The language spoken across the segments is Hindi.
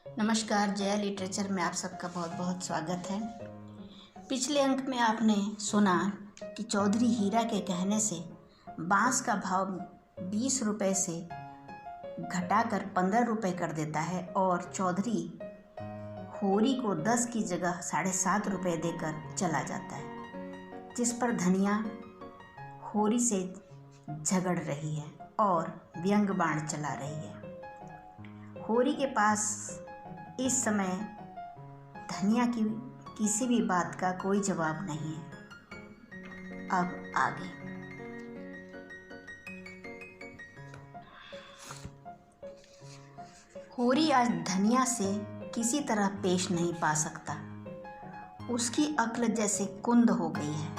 नमस्कार, जया लिटरेचर में आप सबका बहुत बहुत स्वागत है। पिछले अंक में आपने सुना कि चौधरी हीरा के कहने से बांस का भाव 20 रुपये से घटाकर 15 रुपये कर देता है और चौधरी होरी को 10 की जगह 7.5 रुपये देकर चला जाता है, जिस पर धनिया होरी से झगड़ रही है और व्यंग बाण चला रही है। होरी के पास इस समय धनिया की किसी भी बात का कोई जवाब नहीं है। अब आगे। होरी आज धनिया से किसी तरह पेश नहीं पा सकता। उसकी अक्ल जैसे कुंद हो गई है।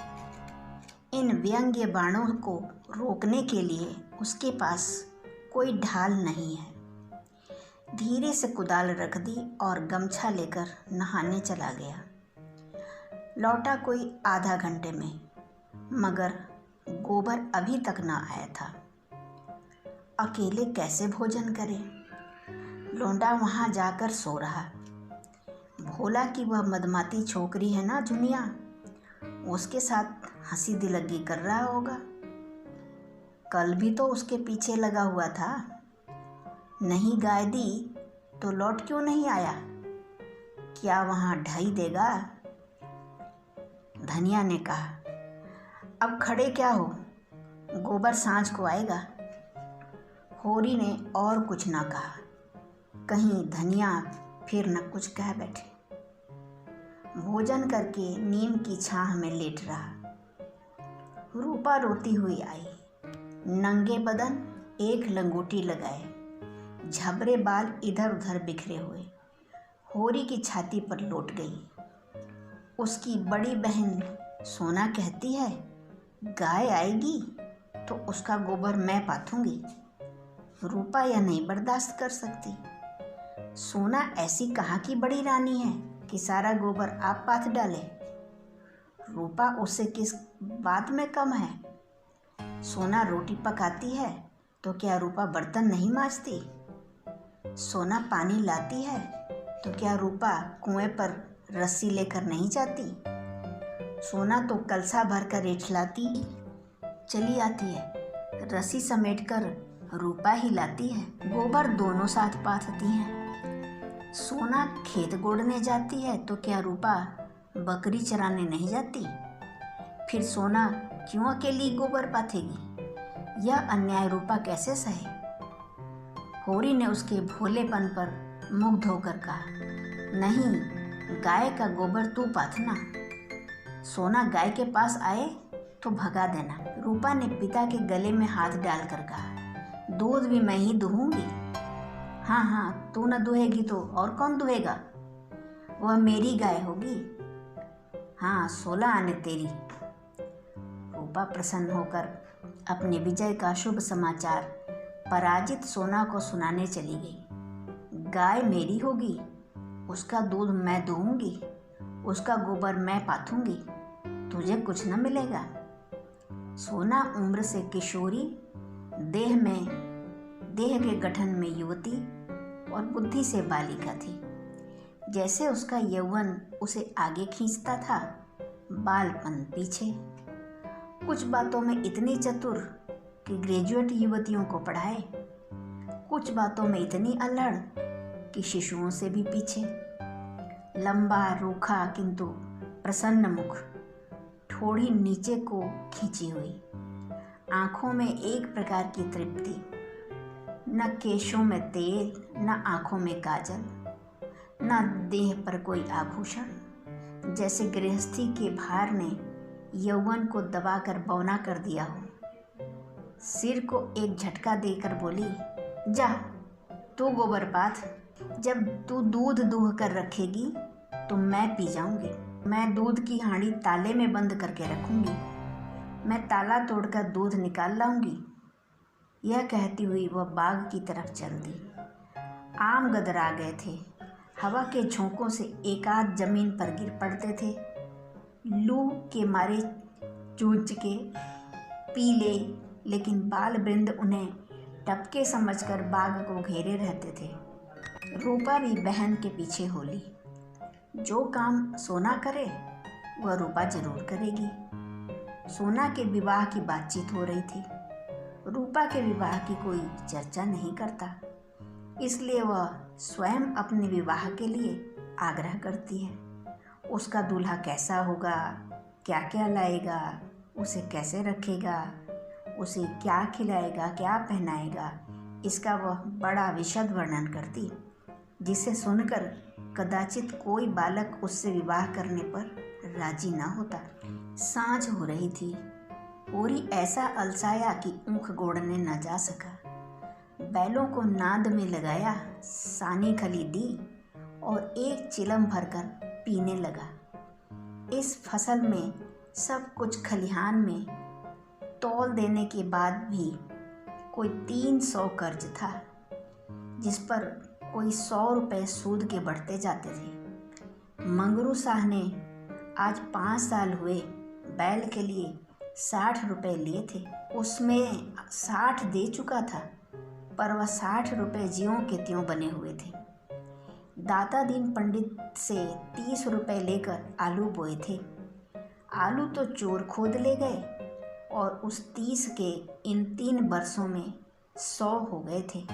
इन व्यंग्य बाणों को रोकने के लिए उसके पास कोई ढाल नहीं है। धीरे से कुदाल रख दी और गमछा लेकर नहाने चला गया। लौटा कोई आधा घंटे में, मगर गोबर अभी तक ना आया था। अकेले कैसे भोजन करे? लौंडा वहाँ जाकर सो रहा। भोला कि वह मदमाती छोकरी है ना जुनिया, उसके साथ हंसी दिलगी कर रहा होगा। कल भी तो उसके पीछे लगा हुआ था। नहीं गाय दी तो लौट क्यों नहीं आया? क्या वहाँ ढाई देगा? धनिया ने कहा। अब खड़े क्या हो, गोबर सांझ को आएगा। होरी ने और कुछ ना कहा। कहीं धनिया फिर न कुछ कह बैठे। भोजन करके नीम की छाह में लेट रहा। रूपा रोती हुई आई। नंगे बदन, एक लंगोटी लगाए, झबरे बाल इधर उधर बिखरे हुए, होरी की छाती पर लौट गई। उसकी बड़ी बहन सोना कहती है, गाय आएगी तो उसका गोबर मैं पाथूंगी। रूपा यह नहीं बर्दाश्त कर सकती। सोना ऐसी कहाँ की बड़ी रानी है कि सारा गोबर आप पाथ डाले। रूपा उससे किस बात में कम है? सोना रोटी पकाती है तो क्या रूपा बर्तन नहीं मांजती? सोना पानी लाती है तो क्या रूपा कुएं पर रस्सी लेकर नहीं जाती? सोना तो कलसा भरकर रेठलाती चली आती है, रस्सी समेटकर रूपा ही लाती है। गोबर दोनों साथ पाथती हैं। सोना खेत गोड़ने जाती है तो क्या रूपा बकरी चराने नहीं जाती? फिर सोना क्यों अकेली गोबर पाथेगी? यह अन्याय रूपा कैसे सहे? होरी ने उसके भोलेपन पर मुग्ध होकर कहा, नहीं, गाय का गोबर तू पाथना। सोना गाय के पास आए तो भगा देना। रूपा ने पिता के गले में हाथ डालकर कहा, दूध भी मैं ही दुहूंगी। हाँ हाँ, तू न दुहेगी तो और कौन दुहेगा? वह मेरी गाय होगी। हाँ, 16 आने तेरी। रूपा प्रसन्न होकर अपने विजय का शुभ समाचार पराजित सोना को सुनाने चली गई। गाय मेरी होगी, उसका दूध मैं दूंगी, उसका गोबर मैं पाथूंगी, तुझे कुछ न मिलेगा। सोना उम्र से किशोरी, देह के गठन में युवती और बुद्धि से बालिका थी। जैसे उसका यौवन उसे आगे खींचता था, बालपन पीछे। कुछ बातों में इतनी चतुर कि ग्रेजुएट युवतियों को पढ़ाए, कुछ बातों में इतनी अल्हड़ कि शिशुओं से भी पीछे। लंबा, रूखा किंतु प्रसन्न मुख, ठोड़ी नीचे को खींची हुई, आंखों में एक प्रकार की तृप्ति। न केशों में तेल, न आंखों में काजल, न देह पर कोई आभूषण। जैसे गृहस्थी के भार ने यौवन को दबाकर बौना कर दिया हो। सिर को एक झटका देकर बोली, जा तू गोबर पाथ। जब तू दूध दूह कर रखेगी तो मैं पी जाऊंगी। मैं दूध की हांडी ताले में बंद करके रखूंगी। मैं ताला तोड़कर दूध निकाल लाऊंगी। यह कहती हुई वह बाग की तरफ चल दी। आम गदरा गए थे। हवा के झोंकों से एकाध जमीन पर गिर पड़ते थे। लू के मारे चूच के पीले लेकिन बाल वृंद उन्हें टपके समझकर बाग को घेरे रहते थे। रूपा भी बहन के पीछे होली। जो काम सोना करे वह रूपा जरूर करेगी। सोना के विवाह की बातचीत हो रही थी। रूपा के विवाह की कोई चर्चा नहीं करता, इसलिए वह स्वयं अपने विवाह के लिए आग्रह करती है। उसका दूल्हा कैसा होगा, क्या क्या लाएगा, उसे कैसे रखेगा, उसे क्या खिलाएगा, क्या पहनाएगा, इसका वह बड़ा विशद वर्णन करती, जिसे सुनकर कदाचित कोई बालक उससे विवाह करने पर राजी न होता। सांझ हो रही थी। होरी ऐसा अलसाया कि ऊँख गोड़ने न जा सका। बैलों को नाद में लगाया, सानी खरीदी और एक चिलम भरकर पीने लगा। इस फसल में सब कुछ खलिहान में तौल देने के बाद भी कोई 300 कर्ज था, जिस पर कोई 100 रुपये सूद के बढ़ते जाते थे। मंगरू शाह ने आज 5 साल हुए बैल के लिए 60 रुपये लिए थे। उसमें 60 दे चुका था, पर वह 60 रुपये ज्यों के त्यों बने हुए थे। दाता दीन पंडित से 30 रुपये लेकर आलू बोए थे। आलू तो चोर खोद ले गए और उस 30 के इन 3 वर्षों में 100 हो गए थे।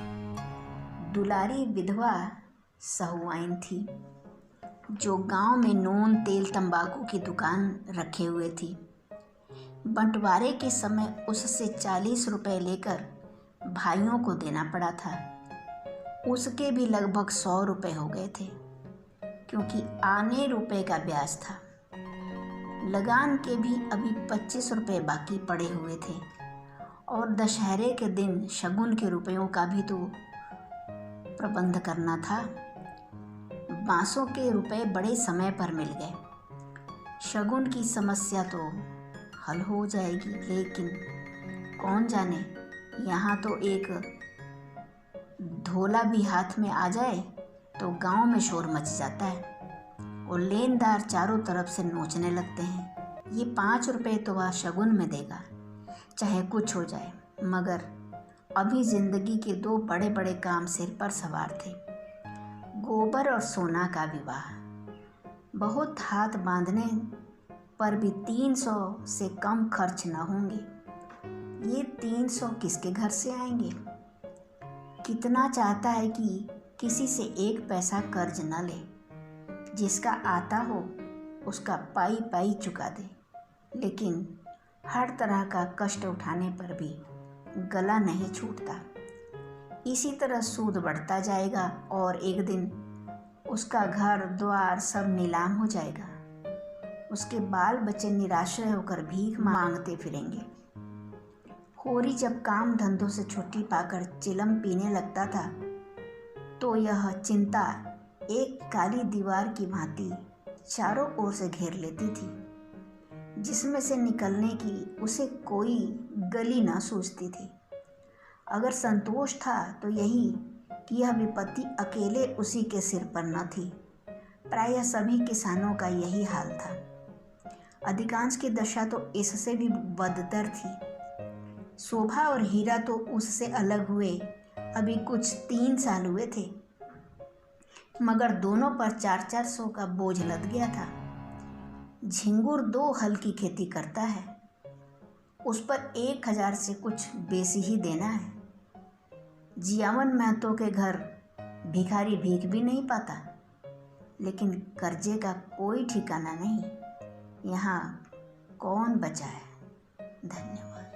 दुलारी विधवा सहुआइन थी, जो गांव में नून तेल तंबाकू की दुकान रखे हुए थी। बंटवारे के समय उससे 40 रुपये लेकर भाइयों को देना पड़ा था। उसके भी लगभग 100 रुपये हो गए थे, क्योंकि आने रुपये का ब्याज था। लगान के भी अभी 25 रुपये बाकी पड़े हुए थे, और दशहरे के दिन शगुन के रुपयों का भी तो प्रबंध करना था। बांसों के रुपए बड़े समय पर मिल गए। शगुन की समस्या तो हल हो जाएगी, लेकिन कौन जाने, यहाँ तो एक ढोला भी हाथ में आ जाए तो गांव में शोर मच जाता है और लेनदार चारों तरफ से नोचने लगते हैं। ये 5 रुपये तो वह शगुन में देगा, चाहे कुछ हो जाए। मगर अभी जिंदगी के 2 बड़े बड़े काम सिर पर सवार थे। गोबर और सोना का विवाह। बहुत हाथ बांधने पर भी 300 से कम खर्च न होंगे। ये 300 किसके घर से आएंगे? कितना चाहता है कि किसी से 1 पैसा कर्ज न ले, जिसका आता हो उसका पाई पाई चुका दे, लेकिन हर तरह का कष्ट उठाने पर भी गला नहीं छूटता। इसी तरह सूद बढ़ता जाएगा और एक दिन उसका घर द्वार सब नीलाम हो जाएगा। उसके बाल बच्चे निराश्रय होकर भीख मांगते फिरेंगे। होरी जब काम धंधों से छुट्टी पाकर चिलम पीने लगता था, तो यह चिंता एक काली दीवार की भांति चारों ओर से घेर लेती थी, जिसमें से निकलने की उसे कोई गली न सूझती थी। अगर संतोष था तो यही कि यह विपत्ति अकेले उसी के सिर पर न थी। प्रायः सभी किसानों का यही हाल था। अधिकांश की दशा तो इससे भी बदतर थी। शोभा और हीरा तो उससे अलग हुए अभी कुछ 3 साल हुए थे, मगर दोनों पर 400 का बोझ लद गया था। झिंगुर 2 हल की खेती करता है, उस पर 1000 से कुछ बेसी ही देना है। जियावन महतो के घर भिखारी भीख भी नहीं पाता, लेकिन कर्जे का कोई ठिकाना नहीं। यहाँ कौन बचा है? धन्यवाद।